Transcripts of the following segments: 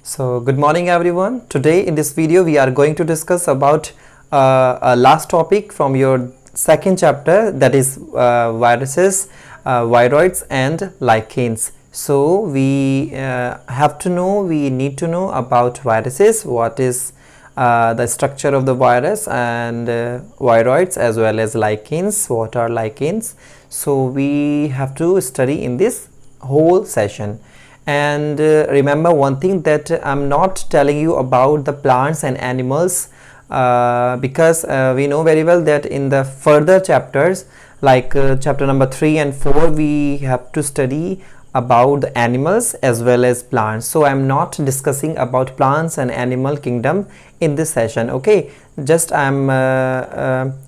So good morning everyone. Today in this video we are going to discuss about a last topic from your second chapter, that is viruses, viroids and lichens. So we need to know about viruses, what is the structure of the virus, and viroids as well as lichens, what are lichens. So we have to study in this whole session. And remember one thing, that I'm not telling you about the plants and animals because we know very well that in the further chapters like chapter number 3 and 4 we have to study about the animals as well as plants. So I'm not discussing about plants and animal kingdom in this session. Okay, just I'm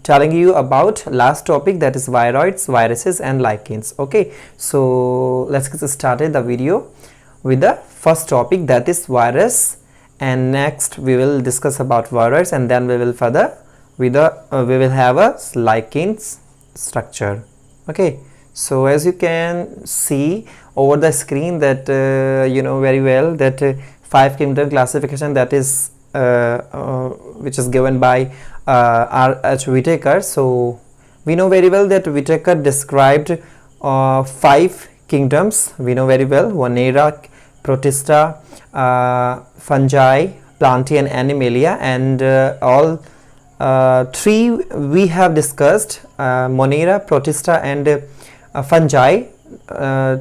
telling you about last topic, that is viroids, viruses and lichens. Okay, so let's get started the video with the first topic, that is virus, and next we will discuss about viruses, and then we will further with the we will have a lichens structure. Okay, so as you can see over the screen that you know very well that 5 kingdom classification, that is which is given by R.H. Whitaker. So we know very well that Whitaker described 5 kingdoms. We know very well: Monera, Protista, fungi, Plantae and Animalia, and all 3 we have discussed, Monera, Protista and fungi.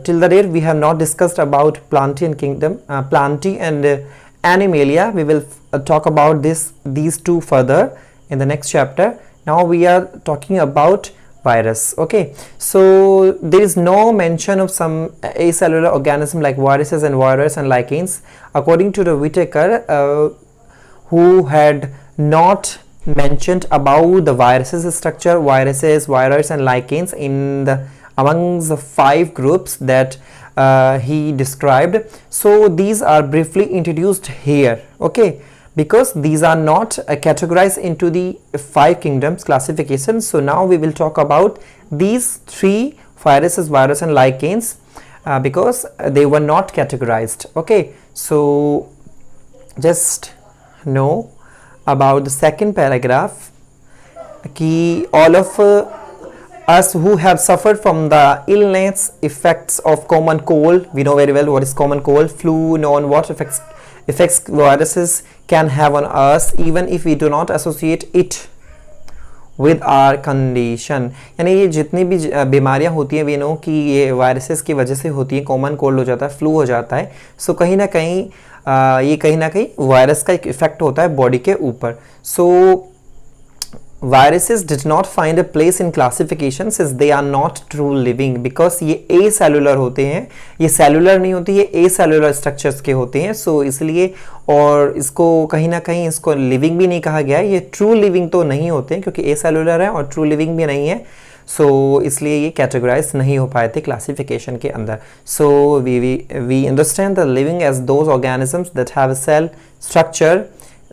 Till the date we have not discussed about Plantae kingdom, Plantae and Animalia. We will talk about these 2 further in the next chapter. Now we are talking about virus. Okay, so there is no mention of some acellular organism like viruses and viroids and lichens, according to the Whitaker, who had not mentioned about the viruses structure, viruses, viroids and lichens in the amongst the 5 groups that he described. So these are briefly introduced here. Okay, because these are not categorized into the 5 kingdoms classification. So now we will talk about these 3 viruses, virus and lichens because they were not categorized. Okay, so just know about the second paragraph, ki all of us who have suffered from the illness effects of common cold, we know very well what is common cold, flu, known what effects viruses can have on us, even if we do not associate it with our condition. यानी ये जितनी भी बीमारियां होती हैं, we know कि ये viruses की वजह से होती है, कॉमन कोल्ड हो जाता है, फ्लू हो जाता है. सो कहीं ना कहीं वायरस का एक इफेक्ट होता है बॉडी के ऊपर. सो viruses did not find a place in classification since they are not true living, because ये acellular होते हैं, ये cellular नहीं होती, ये acellular structures के होते हैं. सो इसलिए और इसको कहीं ना कहीं इसको living भी नहीं कहा गया है, ये true living तो नहीं होते हैं क्योंकि acellular है और true living भी नहीं है. सो इसलिए ये कैटेगराइज नहीं हो पाए थे क्लासिफिकेशन के अंदर. So we understand the living as those organisms that have a cell structure.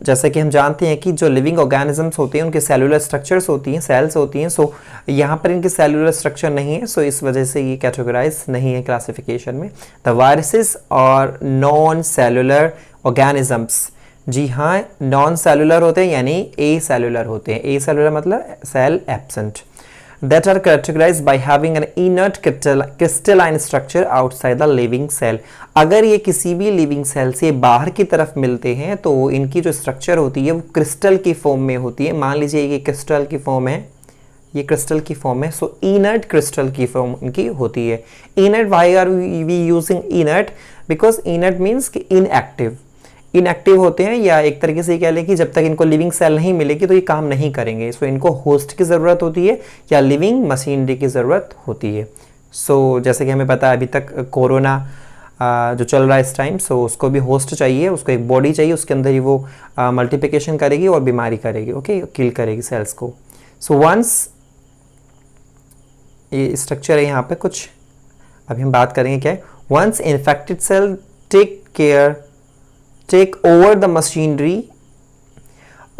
जैसे कि हम जानते हैं कि जो लिविंग ऑर्गेनिजम्स होते हैं उनके सेलुलर स्ट्रक्चर्स होती हैं, सेल्स होती हैं. सो यहाँ पर इनके सेलुलर स्ट्रक्चर नहीं है, सो इस वजह से ये कैटेगराइज नहीं है क्लासिफिकेशन में. द वायरसेस और नॉन सेलुलर ऑर्गेनिजम्स, जी हाँ, नॉन सेलुलर होते हैं यानी ए सेलुलर होते हैं. ए सेलुलर मतलब cell absent. that are characterized by having an inert crystalline structure outside the living cell. अगर ये किसी भी लिविंग सेल से बाहर की तरफ मिलते हैं तो इनकी जो स्ट्रक्चर होती है वो क्रिस्टल की फॉर्म में होती है. मान लीजिए ये क्रिस्टल की फॉर्म है, ये क्रिस्टल की फॉर्म है. सो इनर्ट क्रिस्टल की फॉर्म इनकी होती है. Inert, why are we using inert? Because inert means कि इनएक्टिव, इनएक्टिव होते हैं, या एक तरीके से कह लें कि जब तक इनको लिविंग सेल नहीं मिलेगी तो ये काम नहीं करेंगे. सो इनको होस्ट की ज़रूरत होती है या लिविंग मशीनरी की ज़रूरत होती है. सो जैसे कि हमें पता है अभी तक कोरोना जो चल रहा है इस टाइम, सो उसको भी होस्ट चाहिए, उसको एक बॉडी चाहिए, उसके अंदर ही वो मल्टीप्लिकेशन करेगी और बीमारी करेगी. ओके, किल करेगी सेल्स को. सो वंस ये स्ट्रक्चर है यहाँ पे कुछ, अभी हम बात करेंगे क्या है. Once infected cell take over the machinery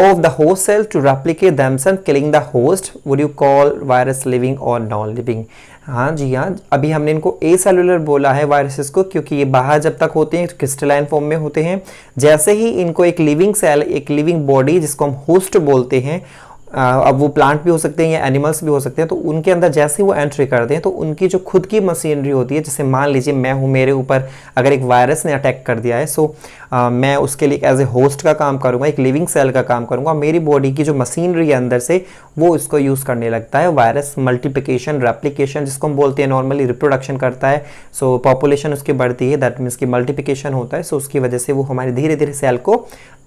of the host cell to replicate themselves killing the host, would you call virus living or non living? हाँ जी हाँ, अभी हमने इनको ए सेलुलर बोला है वायरसेस को, क्योंकि ये बाहर जब तक होते हैं क्रिस्टलाइन फॉर्म में होते हैं। जैसे ही इनको एक लिविंग सेल, एक लिविंग बॉडी जिसको हम होस्ट बोलते हैं, अब वो प्लांट भी हो सकते हैं या एनिमल्स भी हो सकते हैं, तो उनके अंदर जैसे ही वो एंट्री करते हैं तो उनकी जो खुद की मशीनरी होती है, जैसे मान लीजिए मैं हूँ, मेरे ऊपर अगर एक वायरस ने अटैक कर दिया है, सो मैं उसके लिए एज ए होस्ट का काम करूँगा, एक लिविंग सेल का काम करूँगा। मेरी बॉडी की जो मशीनरी है अंदर से वो इसको यूज़ करने लगता है। वायरस मल्टीप्लिकेशन, रेप्लिकेशन जिसको हम बोलते हैं, नॉर्मली रिप्रोडक्शन करता है। सो पॉपुलेशन उसकी बढ़ती है, दैट मीन्स की मल्टीप्लिकेशन होता है। सो उसकी वजह से वो हमारे धीरे धीरे सेल को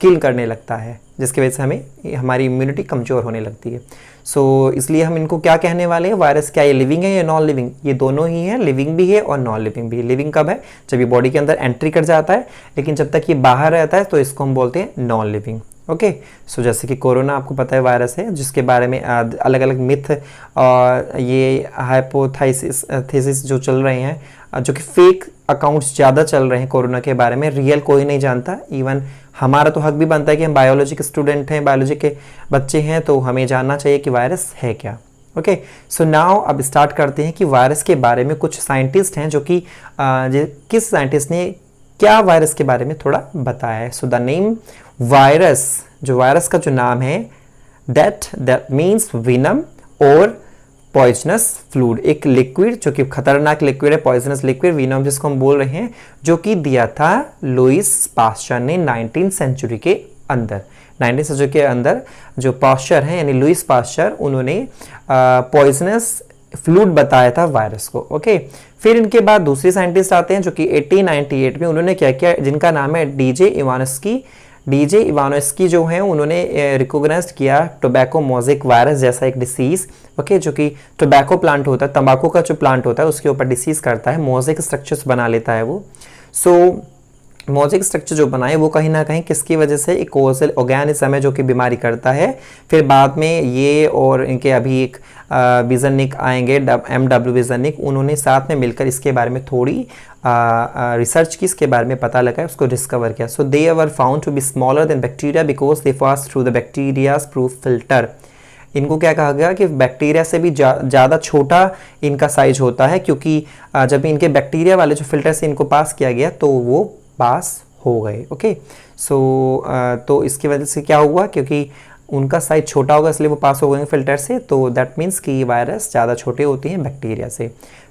किल करने लगता है, जिसकी वजह से हमें हमारी इम्यूनिटी कमज़ोर होने लगती है। सो इसलिए हम इनको क्या कहने वाले हैं, वायरस क्या ये लिविंग है या नॉन लिविंग? ये दोनों ही है, लिविंग भी है और नॉन लिविंग भी है। लिविंग कब है? जब ये बॉडी के अंदर एंट्री कर जाता है, लेकिन जब तक ये बाहर रहता है तो इसको हम बोलते हैं नॉन लिविंग। ओके, सो जैसे कि कोरोना आपको पता है वायरस है, जिसके बारे में अलग अलग मिथ और ये हाइपोथेसिस जो चल रहे हैं, जो कि फेक अकाउंट्स ज़्यादा चल रहे हैं कोरोना के बारे में, रियल कोई नहीं जानता। इवन हमारा तो हक भी बनता है कि हम बायोलॉजी के स्टूडेंट हैं, बायोलॉजी के बच्चे हैं, तो हमें जानना चाहिए कि वायरस है क्या। ओके, सो नाउ अब स्टार्ट करते हैं कि वायरस के बारे में कुछ साइंटिस्ट हैं जो कि किस साइंटिस्ट ने क्या वायरस के बारे में थोड़ा बताया है। सो द नेम वायरस, जो वायरस का जो नाम है, दैट मीन्स विनम और पॉइजनस फ्लूइड, एक लिक्विड जो कि खतरनाक लिक्विड है, पॉइजनस लिक्विड, विनम जिसको हम बोल रहे हैं, जो कि दिया था लुइस पास्चर ने 19th सेंचुरी के अंदर। 19th सेंचुरी के अंदर जो पास्चर हैं यानी लुइस पास्चर, उन्होंने पॉइजनस फ्लूइड बताया था वायरस को। ओके, फिर इनके बाद दूसरे साइंटिस्ट आते हैं जो कि 1898 में उन्होंने क्या किया, जिनका नाम है डीजे इवानोस्की जो हैं, उन्होंने रिकॉग्नाइज किया टोबैको मोज़ेक वायरस जैसा एक डिसीज। ओके, जो कि टोबैको प्लांट होता है, तंबाकू का जो प्लांट होता है उसके ऊपर डिसीज करता है, मोज़ेक स्ट्रक्चर्स बना लेता है वो। सो मोज़ेक स्ट्रक्चर जो बनाए वो कहीं ना कहीं किसकी वजह से, एक कोज़ल ऑर्गेनिज्म है जो कि बीमारी करता है। फिर बाद में ये और इनके अभी एक बिजनिक आएंगे, MW बिजनिक, उन्होंने साथ में मिलकर इसके बारे में थोड़ी रिसर्च की, इसके बारे में पता लगा, उसको डिस्कवर किया। So they were found to be smaller than bacteria because they pass through the bacterias proof filter. इनको क्या कहा गया कि बैक्टीरिया से भी ज़्यादा छोटा इनका साइज होता है, क्योंकि जब इनके बैक्टीरिया वाले जो फिल्टर से इनको पास किया गया तो वो पास हो गए। ओके, सो तो इसकी वजह से क्या हुआ, क्योंकि उनका साइज छोटा होगा इसलिए वो पास हो गए फिल्टर से, तो दैट मीन्स कि वायरस ज़्यादा छोटे होते हैं बैक्टीरिया से।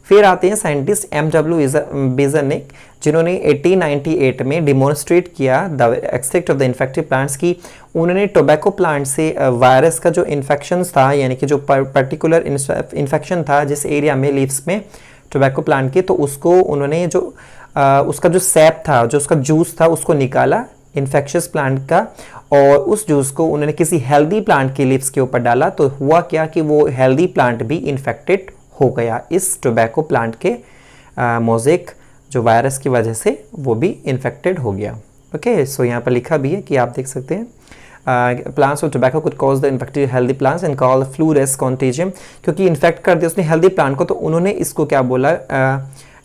फिर आते हैं साइंटिस्ट MW बिजनिक, जिन्होंने 1898 में डिमोन्स्ट्रेट किया the extract of the infective plants की। उन्होंने टोबैको प्लांट से वायरस का जो इन्फेक्शन था, यानी कि जो पर्टिकुलर इन्फेक्शन था जिस एरिया में, लीव्स में टोबैको प्लांट के, तो उसको उन्होंने जो उसका जो सैप था, जो उसका जूस था, उसको निकाला इन्फेक्शियस प्लांट का, और उस जूस को उन्होंने किसी हेल्दी प्लांट के लीव्स के ऊपर डाला। तो हुआ क्या कि वो हेल्दी प्लांट भी इन्फेक्टेड हो गया इस टोबैको प्लांट के मोज़ेक जो वायरस की वजह से, वो भी इन्फेक्टेड हो गया। ओके, सो यहाँ पर लिखा भी है कि आप देख सकते हैं, plants of tobacco could cause the infected healthy plants and call flu as contagium, क्योंकि इन्फेक्ट कर दिया उसने हेल्दी प्लांट को, तो उन्होंने इसको क्या बोला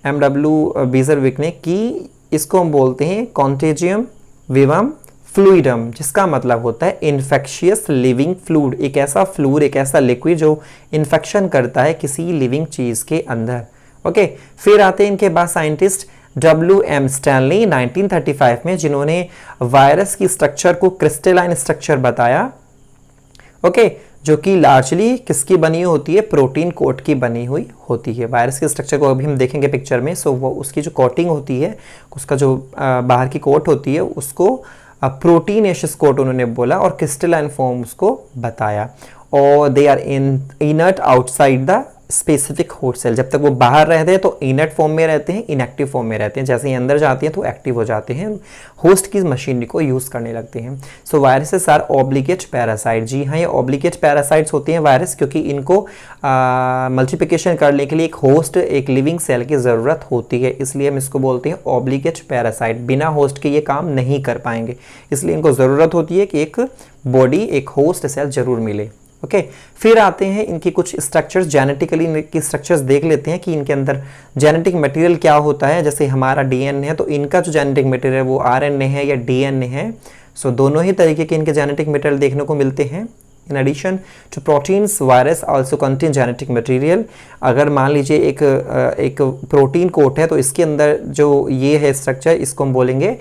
MW बिजरविक ने, कि इसको हम बोलते हैं कॉन्टेजियम विवम फ्लूइडम, जिसका मतलब होता है इन्फेक्शियस लिविंग फ्लूइड, एक ऐसा फ्लूइड, एक ऐसा लिक्विड जो इन्फेक्शन करता है किसी लिविंग चीज़ के अंदर। ओके, फिर आते हैं इनके बाद साइंटिस्ट WM स्टैनली 1935 में, जिन्होंने वायरस की स्ट्रक्चर को क्रिस्टलाइन स्ट्रक्चर बताया। ओके, जो कि लार्जली किसकी बनी होती है, प्रोटीन कोट की बनी हुई होती है। वायरस के स्ट्रक्चर को अभी हम देखेंगे पिक्चर में। सो वो उसकी जो कोटिंग होती है, उसका जो बाहर की कोट होती है, उसको प्रोटीनेशियस कोट उन्होंने बोला, और क्रिस्टलाइन फॉर्म उसको बताया। और they are inert outside the specific host cell, जब तक वो बाहर रहते हैं तो इनर्ट फॉर्म में रहते हैं, इनएक्टिव फॉर्म में रहते हैं, जैसे ही अंदर जाते हैं तो एक्टिव हो जाते हैं, होस्ट की मशीनरी को यूज़ करने लगते हैं। So viruses are obligate parasite, जी हाँ, ये ऑब्लिगेट पैरासाइट्स होते हैं वायरस, क्योंकि इनको मल्टीप्लिकेशन करने के लिए एक होस्ट, एक लिविंग सेल की ज़रूरत होती है, इसलिए हम इसको बोलते हैं ऑब्लिगेट पैरासाइट। बिना होस्ट के ये काम नहीं कर पाएंगे, इसलिए इनको ज़रूरत होती है कि एक बॉडी, एक होस्ट सेल जरूर मिले। ओके, फिर आते हैं इनकी कुछ स्ट्रक्चर्स, जेनेटिकली इनकी स्ट्रक्चर्स देख लेते हैं कि इनके अंदर जेनेटिक मटेरियल क्या होता है। जैसे हमारा DNA है, तो इनका जो जेनेटिक मटेरियल है वो RNA है या DNA है। सो दोनों ही तरीके के इनके जेनेटिक मटेरियल देखने को मिलते हैं। In addition to proteins virus also contain genetic material. अगर मान लीजिए एक प्रोटीन कोट है तो इसके अंदर जो ये है स्ट्रक्चर, इसको हम बोलेंगे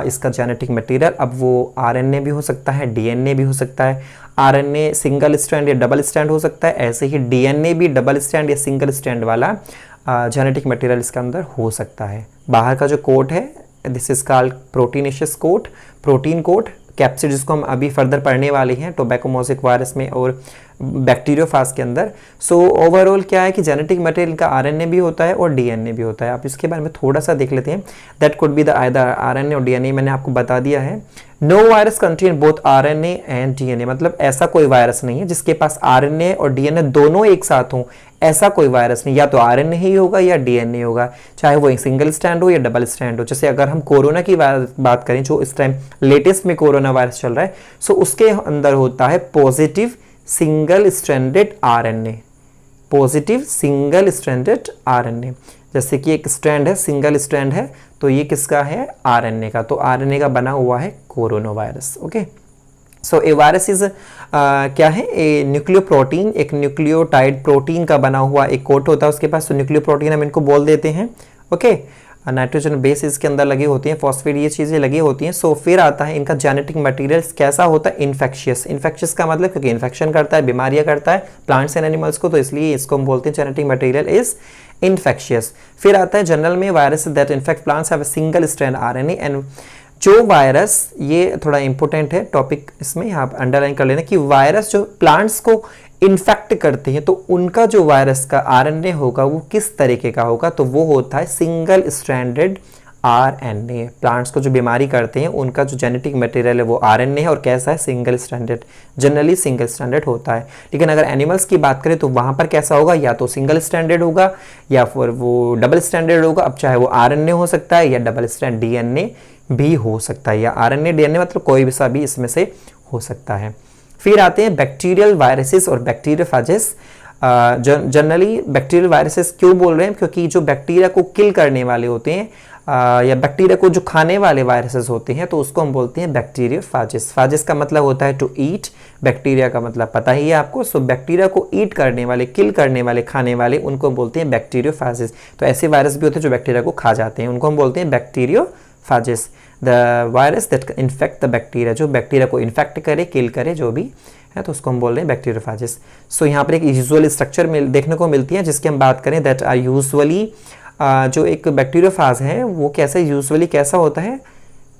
इसका जेनेटिक मटेरियल। अब वो आरएनए भी हो सकता है, डीएनए भी हो सकता है। आरएनए सिंगल स्ट्रैंड या डबल स्ट्रैंड हो सकता है, ऐसे ही डीएनए भी डबल स्ट्रैंड या सिंगल स्ट्रैंड वाला जेनेटिक मटेरियल इसके अंदर हो सकता है। बाहर का जो कोट है, this is called proteinaceous coat, protein coat. Capsid जिसको हम अभी फर्दर पढ़ने वाले हैं टोबैको मोज़ेक वायरस में और बैक्टीरियोफाज के अंदर। सो ओवरऑल क्या है कि जेनेटिक मटेरियल का आरएनए भी होता है और डीएनए भी होता है। आप इसके बारे में थोड़ा सा देख लेते हैं। That could be the either RNA और डीएनए, मैंने आपको बता दिया है। No virus contain both RNA and DNA, मतलब ऐसा कोई वायरस नहीं है जिसके पास आरएनए और डीएनए दोनों एक साथ हों, ऐसा कोई वायरस नहीं। या तो आरएनए ही होगा या डीएनए होगा, चाहे वो सिंगल स्ट्रैंड हो या डबल स्ट्रैंड हो। जैसे अगर हम कोरोना की बात करें, जो इस टाइम लेटेस्ट में कोरोना वायरस चल रहा है, सो उसके अंदर होता है positive single stranded RNA, positive single stranded RNA. जैसे कि एक स्ट्रैंड है, सिंगल स्ट्रैंड है, तो ये किसका है? आरएनए का। तो आरएनए का बना हुआ है corona virus. Okay, so A virus is क्या है? ए न्यूक्लियोप्रोटीन, एक न्यूक्लियोटाइड प्रोटीन का बना हुआ एक कोट होता है उसके पास। तो न्यूक्लियोप्रोटीन हम इनको बोल देते हैं। ओके, नाइट्रोजन बेस इसके अंदर लगी होती हैं, फॉस्फेट, ये चीज़ें लगी होती हैं। सो फिर आता है इनका जेनेटिक मटेरियल कैसा होता है? इन्फेक्शियस। इन्फेक्शियस का मतलब क्योंकि इन्फेक्शन करता है, बीमारियां करता है प्लांट्स एंड एनिमल्स को, तो इसलिए इसको हम बोलते हैं जेनेटिक मटेरियल इज इन्फेक्शियस। फिर आता है जनरल में virus that infect plants have a single strand RNA. And जो वायरस, ये थोड़ा इंपॉर्टेंट है टॉपिक, इसमें यहाँ आप अंडरलाइन कर लेना कि वायरस जो प्लांट्स को इन्फेक्ट करते हैं तो उनका जो वायरस का आरएनए होगा वो किस तरीके का होगा? तो वो होता है सिंगल स्ट्रैंडेड आरएनए। प्लांट्स को जो बीमारी करते हैं उनका जो जेनेटिक मटेरियल है वो आरएनए है, और कैसा है? Single stranded, generally single stranded होता है। लेकिन अगर एनिमल्स की बात करें तो वहां पर कैसा होगा? या तो सिंगल स्ट्रैंडेड होगा या फिर वो डबल स्ट्रैंडेड होगा। अब चाहे वो आरएनए हो सकता है या डबल स्ट्रैंड डीएनए भी हो सकता है, या आरएनए डीएनए, मतलब कोई भी सा भी इसमें से हो सकता है। फिर आते हैं बैक्टीरियल वायरसेस और बैक्टीरियोफेजेस। जनरली बैक्टीरियल वायरसेस क्यों बोल रहे हैं? क्योंकि जो बैक्टीरिया को किल करने वाले होते हैं या बैक्टीरिया को जो खाने वाले वायरसेस होते हैं, तो उसको हम बोलते हैं बैक्टीरियोफेजेस। फेजेस का मतलब होता है टू ईट, बैक्टीरिया का मतलब पता ही है आपको। सो बैक्टीरिया को ईट करने वाले, किल करने वाले, खाने वाले, उनको हम बोलते हैं बैक्टीरियोफेजेस। तो ऐसे वायरस भी होते हैं जो बैक्टीरिया को खा जाते हैं, उनको हम बोलते हैं bacteriophages. The virus that infect the bacteria, जो बैक्टीरिया को इन्फेक्ट करे, किल करे, जो भी है, तो उसको हम बोल रहे हैं बैक्टीरियोफेजेस। सो यहाँ पर एक यूजुअल स्ट्रक्चर देखने को मिलती है जिसकी हम बात करें, दैट आर यूजुअली, जो एक बैक्टीरियोफेज है वो कैसे यूजुअली कैसा होता है?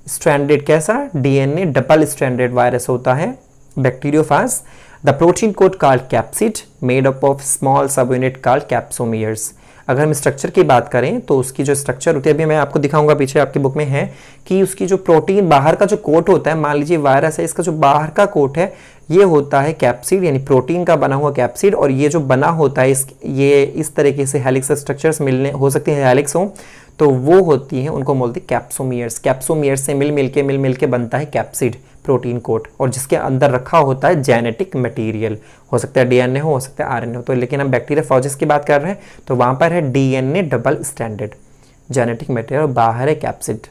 स्ट्रैंडेड, कैसा? डीएनए डबल स्ट्रैंडेड वायरस होता है bacteriophage. The protein code called capsid made up of small सब यूनिट कॉल्ड कैप्सोमियर्स। अगर हम स्ट्रक्चर की बात करें तो उसकी जो स्ट्रक्चर होती है, अभी मैं आपको दिखाऊंगा, पीछे आपकी बुक में है कि उसकी जो प्रोटीन बाहर का जो कोट होता है, मान लीजिए वायरस है, इसका जो बाहर का कोट है ये होता है कैप्सिड, यानी प्रोटीन का बना हुआ कैप्सिड। और ये जो बना होता है ये इस तरीके से हेलिक्स स्ट्रक्चर्स मिलने हो सकती है, हेलिक्स हो, तो वो होती है, उनको बोलते हैं कैप्सोमियर्स। कैप्सोमियर्स से मिल मिल के बनता है कैप्सिड, प्रोटीन कोट, और जिसके अंदर रखा होता है जेनेटिक मटेरियल। हो सकता है डीएनए हो सकता है आरएनए हो। तो लेकिन हम बैक्टीरियोफेजेस की बात कर रहे हैं तो वहां पर है DNA double stranded genetic material, बाहर है कैप्सिड।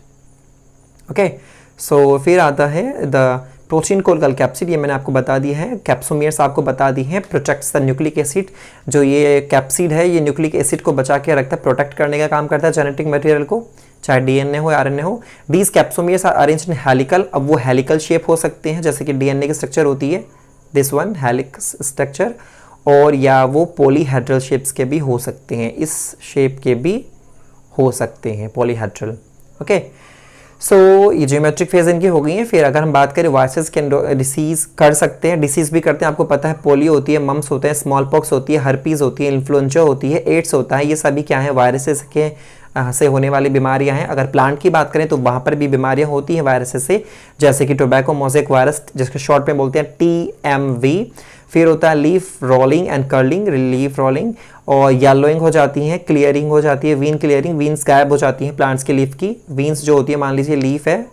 ओके, सो फिर आता है the protein code called capsid, ये मैंने आपको बता दिया है। कैप्सोमियर्स आपको बता दी है, प्रोटेक्ट्स द न्यूक्लिक एसिड। जो ये कैप्सिड है ये न्यूक्लिक एसिड को बचा के रखता है, प्रोटेक्ट करने का काम करता है जेनेटिक मटेरियल को, चाहे डीएनए हो आरएनए हो। These capsomeres are arranged in helical. अब वो हेलिकल शेप हो सकते हैं, जैसे कि डीएनए की स्ट्रक्चर होती है, दिस वन हेलिक्स स्ट्रक्चर, और या वो पॉलीहेड्रल शेप्स के भी हो सकते हैं, इस शेप के भी हो सकते हैं, पॉलीहेड्रल। ओके, सो ये ज्योमेट्रिक फेज इनकी हो गई है। फिर अगर हम बात करें वायरसेस के डिसीज कर सकते हैं, डिसीज भी करते हैं, आपको पता है पोलियो होती है, मम्स होते हैं, स्मॉल पॉक्स होती है, हर्पीज होती है, इन्फ्लुएंजा होती है, एड्स होता है। ये सभी क्या है? वायरसेस के से होने वाली बीमारियां हैं। अगर प्लांट की बात करें तो वहां पर भी बीमारियां होती हैं वायरसेस से, जैसे कि टोबैको मोज़ेक वायरस, जिसके शॉर्ट में बोलते हैं TMV। फिर होता है leaf rolling and curling, leaf rolling, और येलोइंग हो जाती है, क्लियरिंग हो जाती है, वीन क्लियरिंग, वीन्स गायब हो जाती हैं प्लांट्स की लीफ की। वीन्स जो होती है, मान लीजिए लीफ है,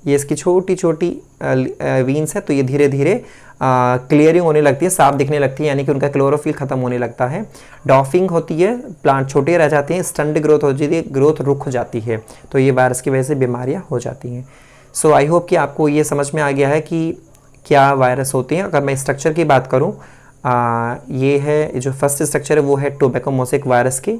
ये इसकी छोटी छोटी वीन्स है, तो ये धीरे धीरे क्लियरिंग होने लगती है, साफ दिखने लगती है, यानी कि उनका क्लोरोफिल खत्म होने लगता है। डॉफिंग होती है, प्लांट छोटे रह जाते हैं, स्टंट ग्रोथ हो जाती है, ग्रोथ रुक हो जाती है, तो ये वायरस की वजह से बीमारियां हो जाती हैं। सो आई होप कि आपको ये समझ में आ गया है कि क्या वायरस होते हैं। अगर मैं स्ट्रक्चर की बात करूं, ये है जो फर्स्ट स्ट्रक्चर है वो है टोबैको मोज़ेक वायरस की।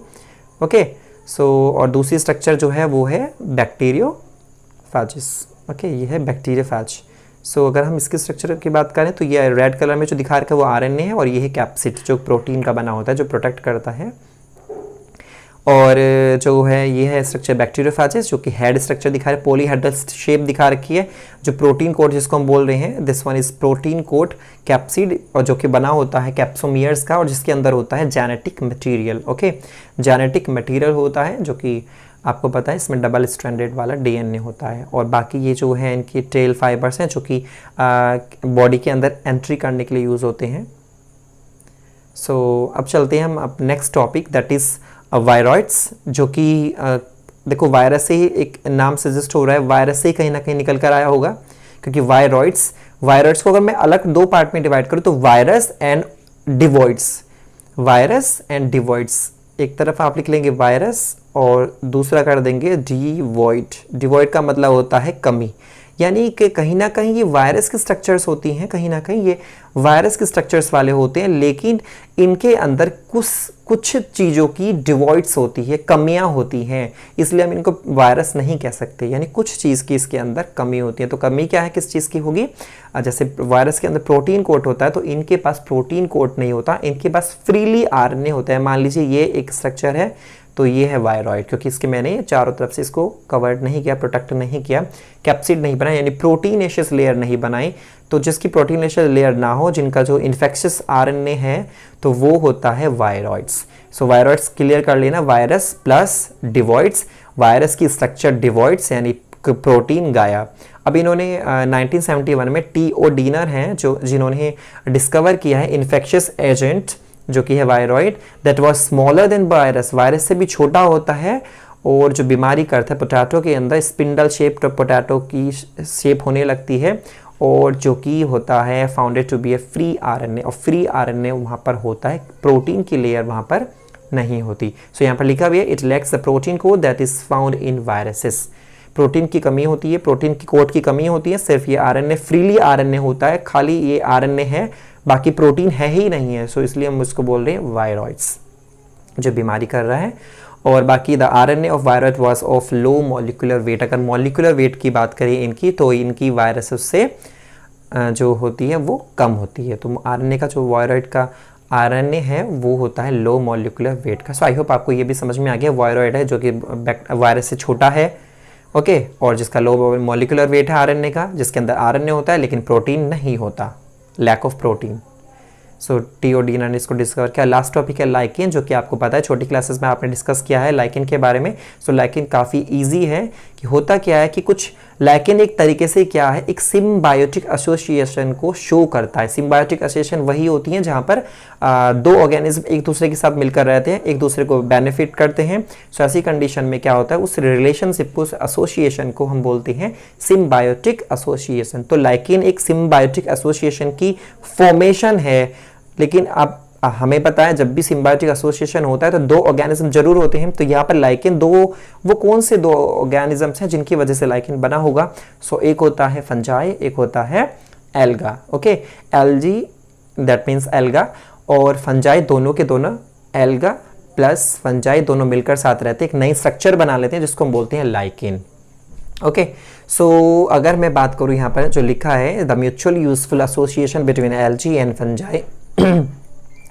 ओके, सो और दूसरी स्ट्रक्चर जो है वो है बैक्टीरियोफेजिस। ओके, ये है बैक्टीरियोफेज। सो अगर हम इसके स्ट्रक्चर की बात करें तो ये रेड कलर में जो दिखा रखा है वो आरएनए है, और ये है कैप्सिड जो प्रोटीन का बना होता है जो प्रोटेक्ट करता है। और जो है ये है स्ट्रक्चर बैक्टीरियोफेजिस, जो कि हेड स्ट्रक्चर दिखा रहा है, पॉलीहेड्रल शेप दिखा रखी है। जो प्रोटीन कोट जिसको हम बोल रहे हैं, this one is protein coat capsid, और जो कि बना होता है कैप्सोमियर्स का, और जिसके अंदर होता है genetic material. Okay, genetic material होता है जो कि आपको पता है इसमें डबल स्ट्रैंडेड वाला डीएनए होता है। और बाकी ये जो है इनकी टेल फाइबर्स हैं जो कि बॉडी के अंदर एंट्री करने के लिए यूज़ होते हैं। सो अब चलते हैं हम अब next topic, that is viroids, जो कि देखो वायरस से ही एक नाम सजेस्ट हो रहा है, वायरस से ही कहीं ना कहीं निकल कर आया होगा, क्योंकि वायरॉइड्स को अगर मैं अलग दो पार्ट में डिवाइड करूँ तो वायरस एंड डिवॉइड्स, वायरस एंड डिवॉइड्स, एक तरफ आप लिख लेंगे वायरस और दूसरा कर देंगे डिवॉइड। डिवॉइड का मतलब होता है कमी, यानी कि कहीं ना कहीं ये वायरस की स्ट्रक्चर्स होती हैं, कहीं ना कहीं ये वायरस के स्ट्रक्चर्स वाले होते हैं, लेकिन इनके अंदर कुछ चीज़ों की डिवॉइड्स होती है, कमियां होती हैं, इसलिए हम इनको वायरस नहीं कह सकते, यानी कुछ चीज़ की इसके अंदर कमी होती है। तो कमी क्या है, किस चीज़ की होगी? जैसे वायरस के अंदर प्रोटीन कोट होता है, तो इनके पास प्रोटीन कोट नहीं होता, इनके पास फ्रीली आरएनए होता है। मान लीजिए ये एक स्ट्रक्चर है, तो ये है वायरॉइड, क्योंकि इसके मैंने चारों तरफ से इसको कवर्ड नहीं किया, प्रोटेक्ट नहीं किया, कैप्सिड नहीं बनाया, यानी प्रोटीनेशियस लेयर नहीं बनाई। तो जिसकी प्रोटीनेशियस लेयर ना हो, जिनका जो इन्फेक्शियस आरएनए है, तो वो होता है वायरॉइड्स। सो वायरॉइड्स क्लियर कर लेना, वायरस प्लस डिवॉइड्स, वायरस की स्ट्रक्चर डिवॉइड्स यानी प्रोटीन गायब। अब इन्होंने 1971 में टी.ओ. डीनर हैं जिन्होंने डिस्कवर किया है इन्फेक्शियस एजेंट जो कि है viroid, that was smaller than virus, virus से भी छोटा होता है, और जो बीमारी करता है पोटैटो के अंदर स्पिंडल शेप पोटैटो की शेप होने लगती है, और जो कि होता है founded to be a free RNA, और फ्री आरएनए वहाँ पर होता है, प्रोटीन की लेयर वहाँ पर नहीं होती। सो यहाँ पर लिखा भी है it lacks the protein code that is found in viruses. Protein की कमी होती है, प्रोटीन की कोड की कमी होती है, सिर्फ ये आरएनए फ्रीली आरएनए होता है, खाली ये आरएनए है, बाकी प्रोटीन है ही नहीं है। सो इसलिए हम उसको बोल रहे हैं वायरॉइड्स, जो बीमारी कर रहा है। और बाकी the RNA of viroid was of low molecular weight. अगर मॉलिक्यूलर वेट की बात करें इनकी, तो इनकी वायरस से जो होती है वो कम होती है। तो आरएनए का जो वायरॉइड का आरएनए है वो होता है लो मॉलिक्यूलर वेट का। सो आई होप आपको ये भी समझ में आ गया, वायरॉइड है जो कि वायरस से छोटा है, ओके, और जिसका लो मॉलिक्यूलर वेट है आरएनए का, जिसके अंदर आरएनए होता है लेकिन प्रोटीन नहीं होता, lack of protein. So T O. Diener ने इसको डिस्कवर किया। लास्ट टॉपिक है लाइकिन, जो कि आपको पता है छोटी क्लासेस में आपने डिस्कस किया है लाइकिन के बारे में। सो लाइकिन काफ़ी इजी है कि होता क्या है कि कुछ लाइकिन एक तरीके से क्या है, एक सिम्बायोटिक एसोसिएशन को शो करता है। सिम्बायोटिक एसोसिएशन वही होती हैं जहाँ पर दो ऑर्गेनिज्म एक दूसरे के साथ मिलकर रहते हैं, एक दूसरे को बेनिफिट करते हैं। सो ऐसी कंडीशन में क्या होता है, उस रिलेशनशिप को, उस एसोसिएशन को हम बोलते हैं सिम्बायोटिक एसोसिएशन। तो लाइकिन एक सिम्बायोटिक एसोसिएशन की फॉर्मेशन है, लेकिन अब हमें पता है जब भी सिम्बायोटिक एसोसिएशन होता है तो दो ऑर्गेनिज्म जरूर होते हैं। तो यहाँ पर लाइकिन दो, वो कौन से दो ऑर्गेनिजम्स हैं जिनकी वजह से लाइकिन बना होगा? सो एक होता है फंजाई, एक होता है alga. Okay, LG that means alga, और फंजाई दोनों के दोनों, एल्गा प्लस फंजाई दोनों मिलकर साथ रहते हैं, एक नई स्ट्रक्चर बना लेते हैं जिसको हम बोलते हैं लाइकिन। ओके, सो अगर मैं बात करूँ यहाँ पर जो लिखा है the mutual useful association between LG and fungi,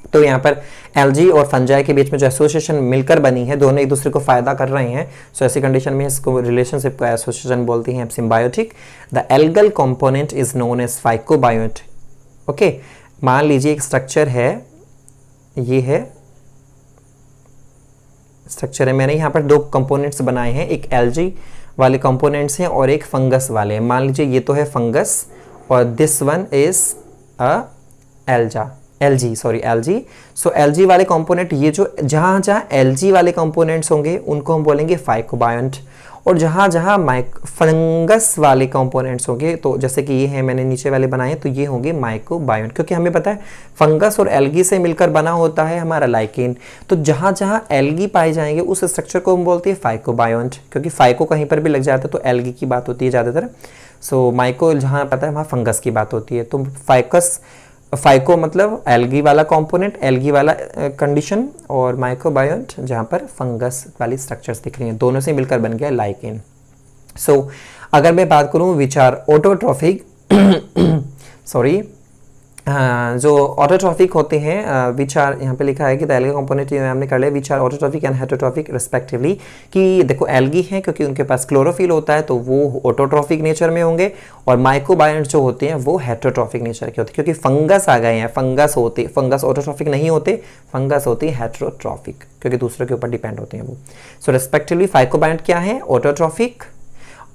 तो यहाँ पर एलजी और फंजाई के बीच में जो एसोसिएशन मिलकर बनी है, दोनों एक दूसरे को फायदा कर रहे हैं। सो ऐसी कंडीशन में इसको रिलेशनशिप का एसोसिएशन बोलते हैं symbiotic. The algal component is known as phycobiont. Okay, मान लीजिए एक स्ट्रक्चर है, ये है स्ट्रक्चर है, मैंने यहाँ पर दो कंपोनेंट्स बनाए हैं, एक एलजी वाले कंपोनेंट्स हैं और एक फंगस वाले हैं। मान लीजिए ये तो है फंगस और this one is LG. So LG वाले कंपोनेंट, ये जो जहाँ एलजी वाले कंपोनेंट्स होंगे उनको हम बोलेंगे फाइकोबायोट, और जहाँ जहाँ फंगस वाले कंपोनेंट्स होंगे, तो जैसे कि ये है मैंने नीचे वाले बनाए, तो ये होंगे माइक्रोबायोट, क्योंकि हमें पता है फंगस और एल्गी से मिलकर बना होता है हमारा लाइकेन। तो जहाँ जहाँ एल्गी पाए जाएंगे उस स्ट्रक्चर को हम बोलते हैं फाइकोबायोट, क्योंकि फाइको कहीं पर भी लग जाता है तो एल्गी की बात होती है ज़्यादातर। सो माइको जहाँ पता है वहाँ फंगस की बात होती है। तो फाइको मतलब एल्गी वाला कंपोनेंट, एल्गी वाला कंडीशन, और माइक्रोबायोट जहाँ पर फंगस वाली स्ट्रक्चर्स दिख रही हैं, दोनों से मिलकर बन गया लाइकेन। सो अगर मैं बात करूँ विच आर ऑटोट्रॉफिक सॉरी जो ऑटोट्रॉफिक होते हैं, विच आर, यहाँ पे लिखा है कि द एल्गी कंपोनेंट हमने कर लिया, which are autotrophic and heterotrophic respectively, कि देखो एल्गी हैं क्योंकि उनके पास क्लोरोफिल होता है तो वो ऑटोट्रॉफिक नेचर में होंगे, और माइक्रोबायोट जो होते हैं वो हेटरोट्रॉफिक नेचर के होते हैं, क्योंकि फंगस आ गए हैं, फंगस ऑटोट्रॉफिक नहीं होते, फंगस होती है हेटरोट्रॉफिक, क्योंकि दूसरे के ऊपर डिपेंड होते हैं वो। सो रिस्पेक्टिवली फाइकोबायोट क्या है, ऑटोट्रॉफिक,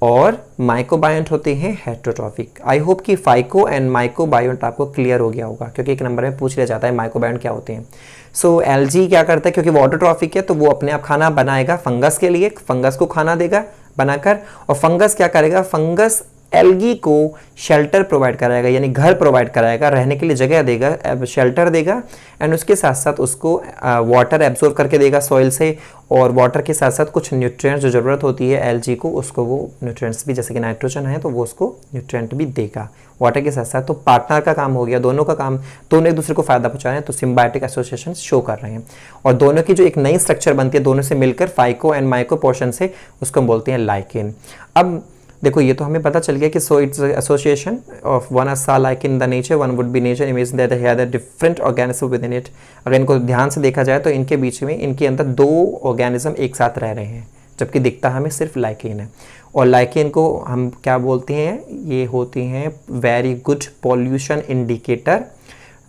और माइक्रोबायोट होते हैं हेटरोट्रॉफिक। आई होप कि फाइको एंड माइक्रोबायोट आपको क्लियर हो गया होगा, क्योंकि एक नंबर में पूछ लिया जाता है माइक्रोबायोट क्या होते हैं। सो एल्गी क्या करता है, क्योंकि वो ऑटोट्रॉफिक है तो वो अपने आप खाना बनाएगा फंगस के लिए, फंगस को खाना देगा बनाकर, और फंगस क्या करेगा, फंगस एल्गी को शेल्टर प्रोवाइड कराएगा, यानी घर प्रोवाइड कराएगा, रहने के लिए जगह देगा, शेल्टर देगा, एंड उसके साथ साथ उसको वाटर एब्जॉर्ब करके देगा सॉइल से, और वाटर के साथ साथ कुछ न्यूट्रिएंट्स जो ज़रूरत होती है एल्गी को, उसको वो न्यूट्रिएंट्स भी, जैसे कि नाइट्रोजन है तो वो उसको न्यूट्रिएंट भी देगा वाटर के साथ साथ। तो पार्टनर का काम हो गया, दोनों का काम, दोनों एक दूसरे को फायदा पहुंचा रहे हैं, तो सिम्बायोटिक एसोसिएशन शो कर रहे हैं, और दोनों की जो एक नई स्ट्रक्चर बनती है दोनों से मिलकर फाइको एंड माइक्रो पोर्शन से, उसको हम बोलते हैं लाइकेन। अब देखो ये तो हमें पता चल गया कि so it's association of one or सा like in the nature, one would be nature, imagine that here the different organism within it. अगर इनको ध्यान से देखा जाए तो इनके बीच में, इनके अंदर दो ऑर्गेनिज्म एक साथ रह रहे हैं, जबकि दिखता हमें सिर्फ लाइकेन है। और लाइकेन को हम क्या बोलते हैं, ये होती हैं very good pollution indicator.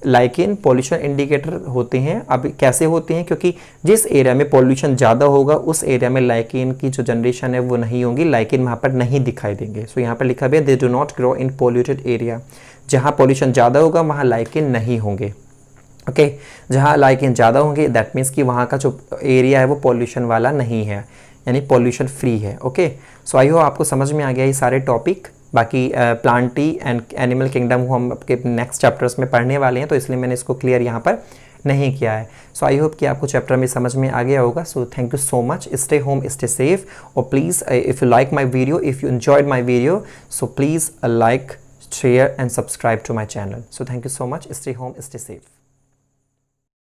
Lichen pollution indicator होते हैं। अब कैसे होते हैं, क्योंकि जिस एरिया में पॉल्यूशन ज़्यादा होगा उस एरिया में लाइकेन की जो जनरेशन है वो नहीं होगी, लाइकेन वहाँ पर नहीं दिखाई देंगे। सो यहाँ पर लिखा भी है they do not grow in polluted area. जहाँ पॉल्यूशन ज़्यादा होगा वहाँ लाइकेन नहीं होंगे। ओके, जहाँ लाइकेन ज़्यादा होंगे दैट मीन्स कि वहाँ का जो एरिया है वो पॉल्यूशन वाला नहीं है, यानी पॉल्यूशन फ्री है। ओके, सो आई होप आपको समझ में आ गया ये सारे टॉपिक। बाकी प्लांटी एंड एनिमल किंगडम को हम आपके नेक्स्ट चैप्टर्स में पढ़ने वाले हैं, तो इसलिए मैंने इसको क्लियर यहाँ पर नहीं किया है। सो आई होप कि आपको चैप्टर में समझ में आ गया होगा। So thank you so much, stay home, stay safe, और please if you like my video, if you enjoyed my video, so please like, share and subscribe to my channel. So thank you so much, stay home, stay safe.